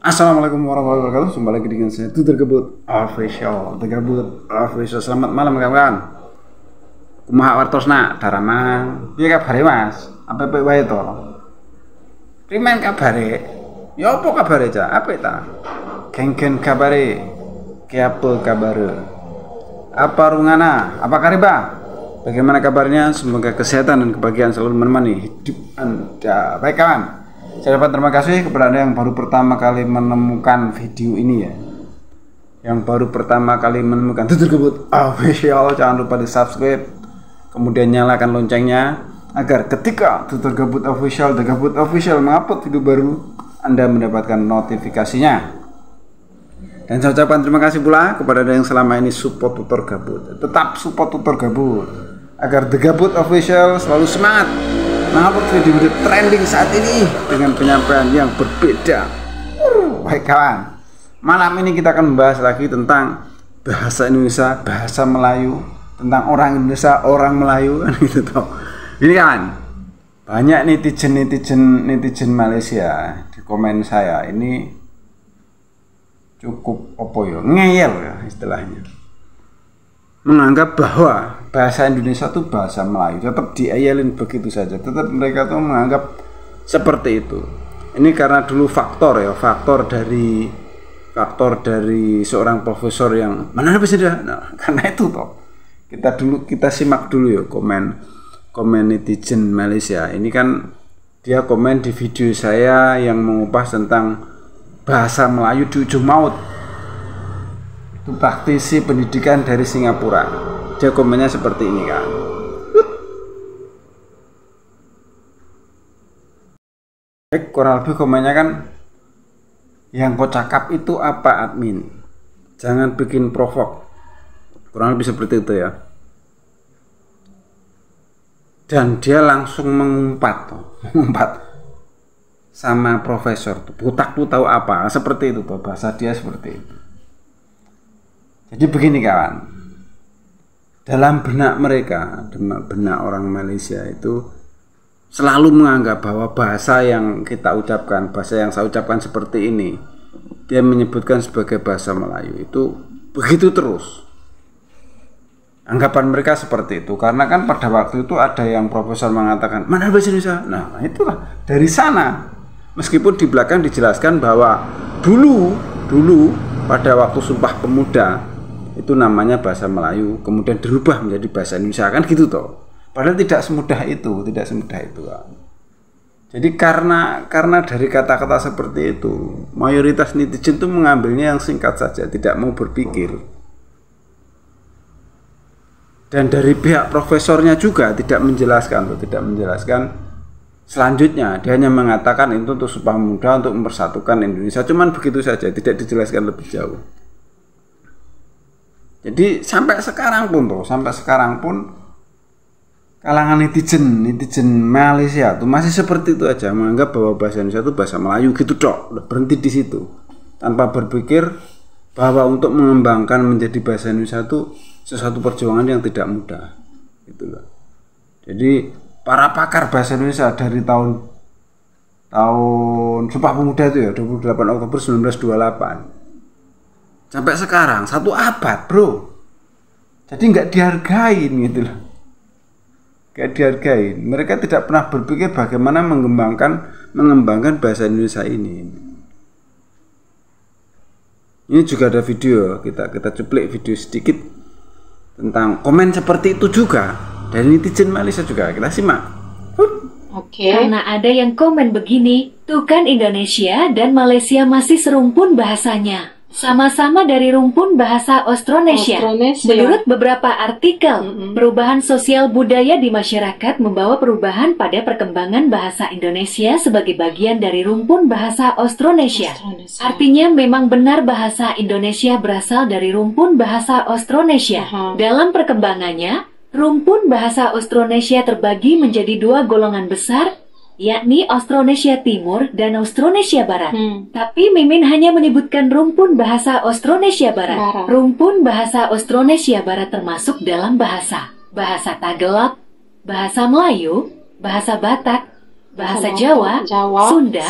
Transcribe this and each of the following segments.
Assalamualaikum warahmatullahi wabarakatuh. Jumpa lagi dengan saya Tutur Gebut Official. Gebut Official. Selamat malam kawan-kawan. Kumaha wartosna daramang. Piye kabare Mas? Apik wae to? Primen kabare? Ya apa kabare Cak? Apik ta? Geng-geng kabare. Ki apa kabare? Apa rungana? Apa kariba? Bagaimana kabarnya? Semoga kesehatan dan kebahagiaan selalu menemani hidup Anda. Baik kawan. Saya dapat terima kasih kepada Anda yang baru pertama kali menemukan video ini ya. Yang baru pertama kali menemukan Tutur Gebut Official, jangan lupa di subscribe, kemudian nyalakan loncengnya agar ketika Tutur Gebut Official, The Gebut Official mengupload video baru, Anda mendapatkan notifikasinya. Dan saya ucapkan terima kasih pula kepada Anda yang selama ini support Tutur Gebut. Tetap support Tutur Gebut agar The Gebut Official selalu semangat mengupload video trending saat ini dengan penyampaian yang berbeda. Baik kawan, malam ini kita akan membahas lagi tentang bahasa Indonesia, bahasa Melayu, tentang orang Indonesia, orang Melayu kan gitu toh. Ini kan banyak netizen Malaysia di komen saya ini cukup ngeyel ya istilahnya, menganggap bahwa bahasa Indonesia itu bahasa Melayu, tetap diayalin begitu saja, tetap mereka tuh menganggap seperti itu. Ini karena dulu faktor dari seorang profesor yang mana bisa dia. Nah, karena itu toh kita simak dulu ya komen netizen Malaysia. Ini kan dia komen di video saya yang mengupas tentang bahasa Melayu di ujung maut. Itu praktisi pendidikan dari Singapura. Dia komennya seperti ini kan. Kurang lebih komennya kan, yang kau cakap itu apa admin? Jangan bikin provok. Kurang lebih seperti itu ya. Dan dia langsung mengumpat sama profesor. Butak lu tahu apa? Seperti itu tuh, bahasa dia seperti itu. Jadi begini kawan, dalam benak mereka, benak orang Malaysia itu selalu menganggap bahwa bahasa yang kita ucapkan, bahasa yang saya ucapkan seperti ini, dia menyebutkan sebagai bahasa Melayu, itu begitu terus. Anggapan mereka seperti itu, karena kan pada waktu itu ada yang profesor mengatakan, mana bahasa Indonesia? Nah itulah, dari sana. Meskipun di belakang dijelaskan bahwa dulu pada waktu Sumpah Pemuda itu namanya bahasa Melayu, kemudian dirubah menjadi bahasa Indonesia kan gitu toh. Padahal tidak semudah itu. Jadi karena dari kata-kata seperti itu, mayoritas netizen itu mengambilnya yang singkat saja, tidak mau berpikir. Dan dari pihak profesornya juga tidak menjelaskan selanjutnya. Dia hanya mengatakan itu untuk Sumpah Pemuda, untuk mempersatukan Indonesia, cuman begitu saja, tidak dijelaskan lebih jauh. Jadi sampai sekarang pun kalangan netizen Malaysia tuh masih seperti itu aja, menganggap bahwa bahasa Indonesia itu bahasa Melayu gitu dok, udah berhenti di situ tanpa berpikir bahwa untuk mengembangkan menjadi bahasa Indonesia itu sesuatu perjuangan yang tidak mudah gitu loh. Jadi para pakar bahasa Indonesia dari tahun Sumpah Pemuda itu ya 28 Oktober 1928 sampai sekarang 1 abad bro, jadi nggak dihargain gitu loh, nggak dihargain. Mereka tidak pernah berpikir bagaimana mengembangkan bahasa Indonesia ini. Ini juga ada video, kita cuplik video sedikit tentang komen seperti itu juga dari netizen Malaysia juga, kita simak. Oke. Karena ada yang komen begini, tuh kan Indonesia dan Malaysia masih serumpun bahasanya. Sama-sama dari rumpun bahasa Austronesia. Menurut beberapa artikel, perubahan sosial budaya di masyarakat membawa perubahan pada perkembangan bahasa Indonesia sebagai bagian dari rumpun bahasa Austronesia. Artinya memang benar bahasa Indonesia berasal dari rumpun bahasa Austronesia. Dalam perkembangannya, rumpun bahasa Austronesia terbagi menjadi 2 golongan besar, yakni Austronesia Timur dan Austronesia Barat. Tapi Mimin hanya menyebutkan rumpun bahasa Austronesia Barat. Rumpun bahasa Austronesia Barat termasuk dalam bahasa Tagalog, bahasa Melayu, bahasa Batak, bahasa Jawa, Sunda,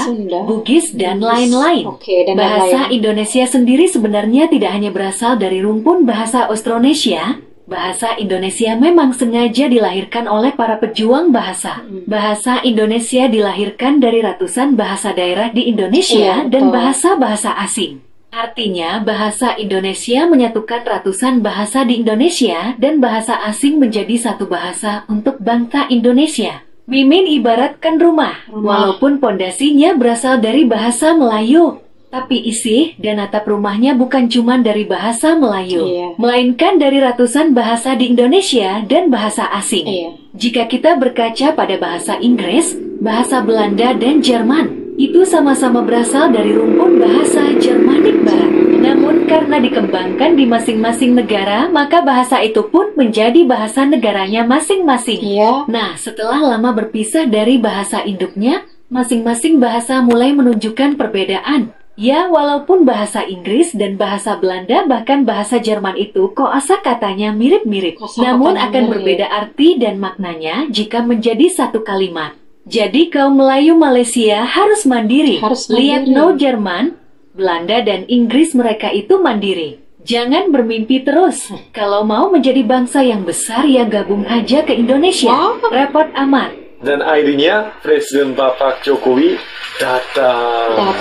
Bugis, dan lain-lain. Bahasa Indonesia sendiri sebenarnya tidak hanya berasal dari rumpun bahasa Austronesia. Bahasa Indonesia memang sengaja dilahirkan oleh para pejuang bahasa. Bahasa Indonesia dilahirkan dari ratusan bahasa daerah di Indonesia dan bahasa-bahasa asing. Artinya, bahasa Indonesia menyatukan ratusan bahasa di Indonesia dan bahasa asing menjadi satu bahasa untuk bangsa Indonesia. Mimin ibaratkan rumah, walaupun pondasinya berasal dari bahasa Melayu. Tapi isi dan atap rumahnya bukan cuma dari bahasa Melayu, melainkan dari ratusan bahasa di Indonesia dan bahasa asing. Jika kita berkaca pada bahasa Inggris, bahasa Belanda dan Jerman, itu sama-sama berasal dari rumpun bahasa Jermanik Barat. Namun karena dikembangkan di masing-masing negara, maka bahasa itu pun menjadi bahasa negaranya masing-masing. Nah, setelah lama berpisah dari bahasa induknya, masing-masing bahasa mulai menunjukkan perbedaan. Ya, walaupun bahasa Inggris dan bahasa Belanda bahkan bahasa Jerman itu kosakatanya mirip-mirip, namun akan berbeda arti dan maknanya jika menjadi satu kalimat. Jadi kaum Melayu Malaysia harus mandiri. Lihat no Jerman, Belanda dan Inggris mereka itu mandiri. Jangan bermimpi terus. Kalau mau menjadi bangsa yang besar ya gabung aja ke Indonesia. Repot amat. Dan akhirnya Presiden Bapak Jokowi datang.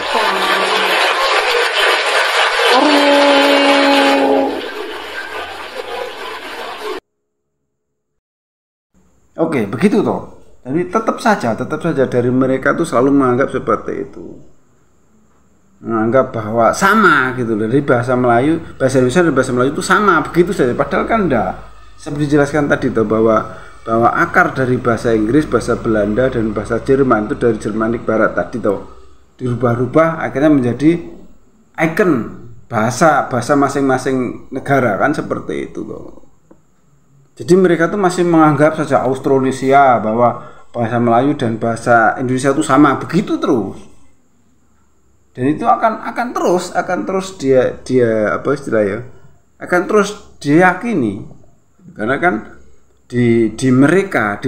Oke, begitu toh. Jadi tetap saja dari mereka tuh selalu menganggap seperti itu. Menganggap bahwa sama gitu. Dari bahasa Melayu, bahasa Indonesia dan bahasa Melayu itu sama, begitu saja. Padahal kan enggak. Seperti dijelaskan tadi tuh bahwa akar dari bahasa Inggris, bahasa Belanda dan bahasa Jerman itu dari Jermanik Barat tadi tuh dirubah-rubah akhirnya menjadi ikon bahasa masing-masing negara kan seperti itu tuh. Jadi mereka tuh masih menganggap saja Austronesia bahwa bahasa Melayu dan bahasa Indonesia itu sama, begitu terus. Dan itu akan terus dia apa istilahnya? Akan terus diyakini. Karena kan di mereka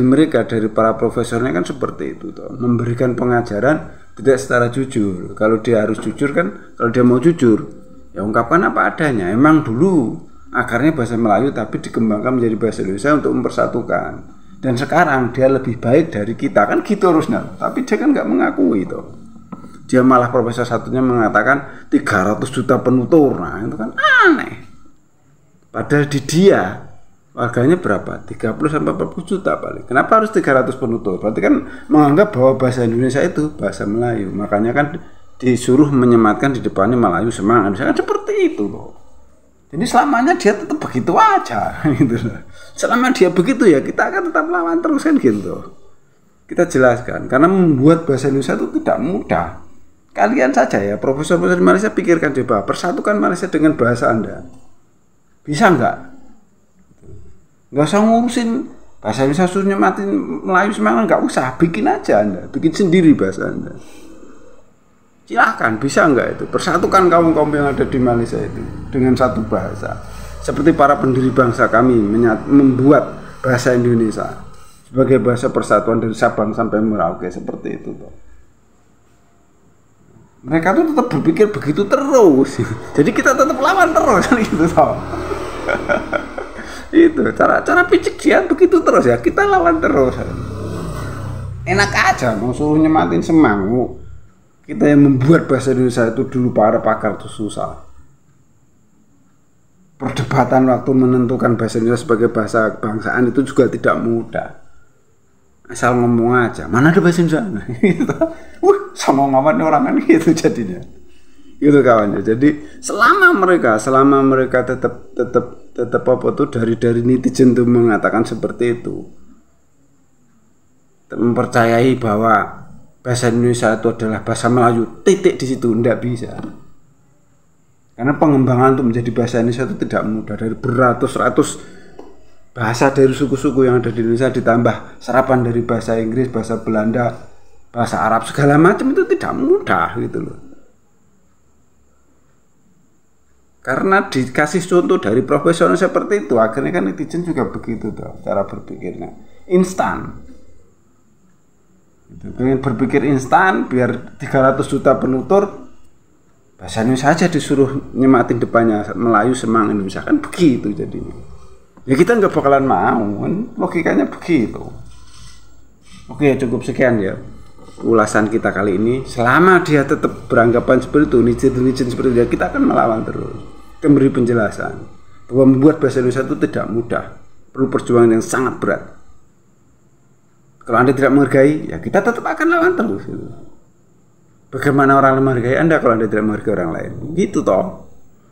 dari para profesornya kan seperti itu toh, memberikan pengajaran tidak secara jujur. Kalau dia harus jujur kan, kalau dia mau jujur ya ungkapkan apa adanya. Emang dulu akarnya bahasa Melayu tapi dikembangkan menjadi bahasa Indonesia untuk mempersatukan, dan sekarang dia lebih baik dari kita kan gitu harusnya. Tapi dia kan nggak mengakui itu. Dia malah profesor satunya mengatakan 300 juta penutur. Nah itu kan aneh, padahal di dia warganya berapa? 30-40 juta paling. Kenapa harus 300 penutur? Berarti kan menganggap bahwa bahasa Indonesia itu bahasa Melayu. Makanya kan disuruh menyematkan di depannya Melayu semangat. Kan seperti itu loh. Jadi selamanya dia tetap begitu aja gitu. Selama dia begitu ya kita akan tetap lawan terus kan gitu. Kita jelaskan karena membuat bahasa Indonesia itu tidak mudah. Kalian saja ya profesor-profesor di Malaysia pikirkan coba, persatukan Malaysia dengan bahasa Anda. Bisa enggak? Nggak usah ngurusin bahasa Indonesia suruh nyematin Melayu semangat, nggak usah, bikin aja Anda, bikin sendiri bahasa Anda. Silahkan, bisa nggak itu persatukan kaum-kaum yang ada di Malaysia itu dengan satu bahasa. Seperti para pendiri bangsa kami membuat bahasa Indonesia sebagai bahasa persatuan dari Sabang sampai Merauke seperti itu toh. Mereka tuh tetap berpikir begitu terus. Jadi kita tetap lawan terus gitu toh. Itu cara picik dia begitu terus ya, kita lawan terus. Enak aja mau suruh nyematin semanggu. Kita yang membuat bahasa Indonesia itu dulu para pakar itu susah. Perdebatan waktu menentukan bahasa Indonesia sebagai bahasa kebangsaan itu juga tidak mudah. Asal ngomong aja, mana ada bahasa Indonesia? Gitu. Sama ngomong orang kan gitu jadinya. Gitu kawannya. Jadi selama mereka tetap apa tuh dari netizen tuh mengatakan seperti itu, mempercayai bahwa bahasa Indonesia itu adalah bahasa Melayu, titik di situ tidak bisa. Karena pengembangan untuk menjadi bahasa Indonesia itu tidak mudah. Dari beratus-ratus bahasa dari suku-suku yang ada di Indonesia ditambah serapan dari bahasa Inggris, bahasa Belanda, bahasa Arab segala macam itu tidak mudah gitu loh. Karena dikasih contoh dari profesor seperti itu, akhirnya kan netizen juga begitu tuh cara berpikirnya, instan. Gitu. Pengen berpikir instan biar 300 juta penutur bahasa Indonesia saja disuruh nyematin depannya Melayu Semang Indonesia, kan begitu jadinya. Ya kita nggak bakalan mau, kan logikanya begitu. Oke, cukup sekian ya ulasan kita kali ini. Selama dia tetap beranggapan seperti itu, nijin seperti itu, ya kita akan melawan terus. Kita beri penjelasan bahwa membuat bahasa Indonesia itu tidak mudah, perlu perjuangan yang sangat berat. Kalau Anda tidak menghargai, ya kita tetap akan lawan terus. Bagaimana orang menghargai Anda kalau Anda tidak menghargai orang lain? Gitu toh.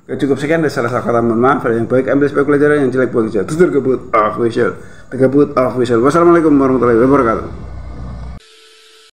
Ya, cukup sekian dari salah satu kata mohon maaf. Yang baik ambil sebagai pelajaran, yang jelek buang saja. Tutur kebut official. Wassalamualaikum warahmatullahi wabarakatuh.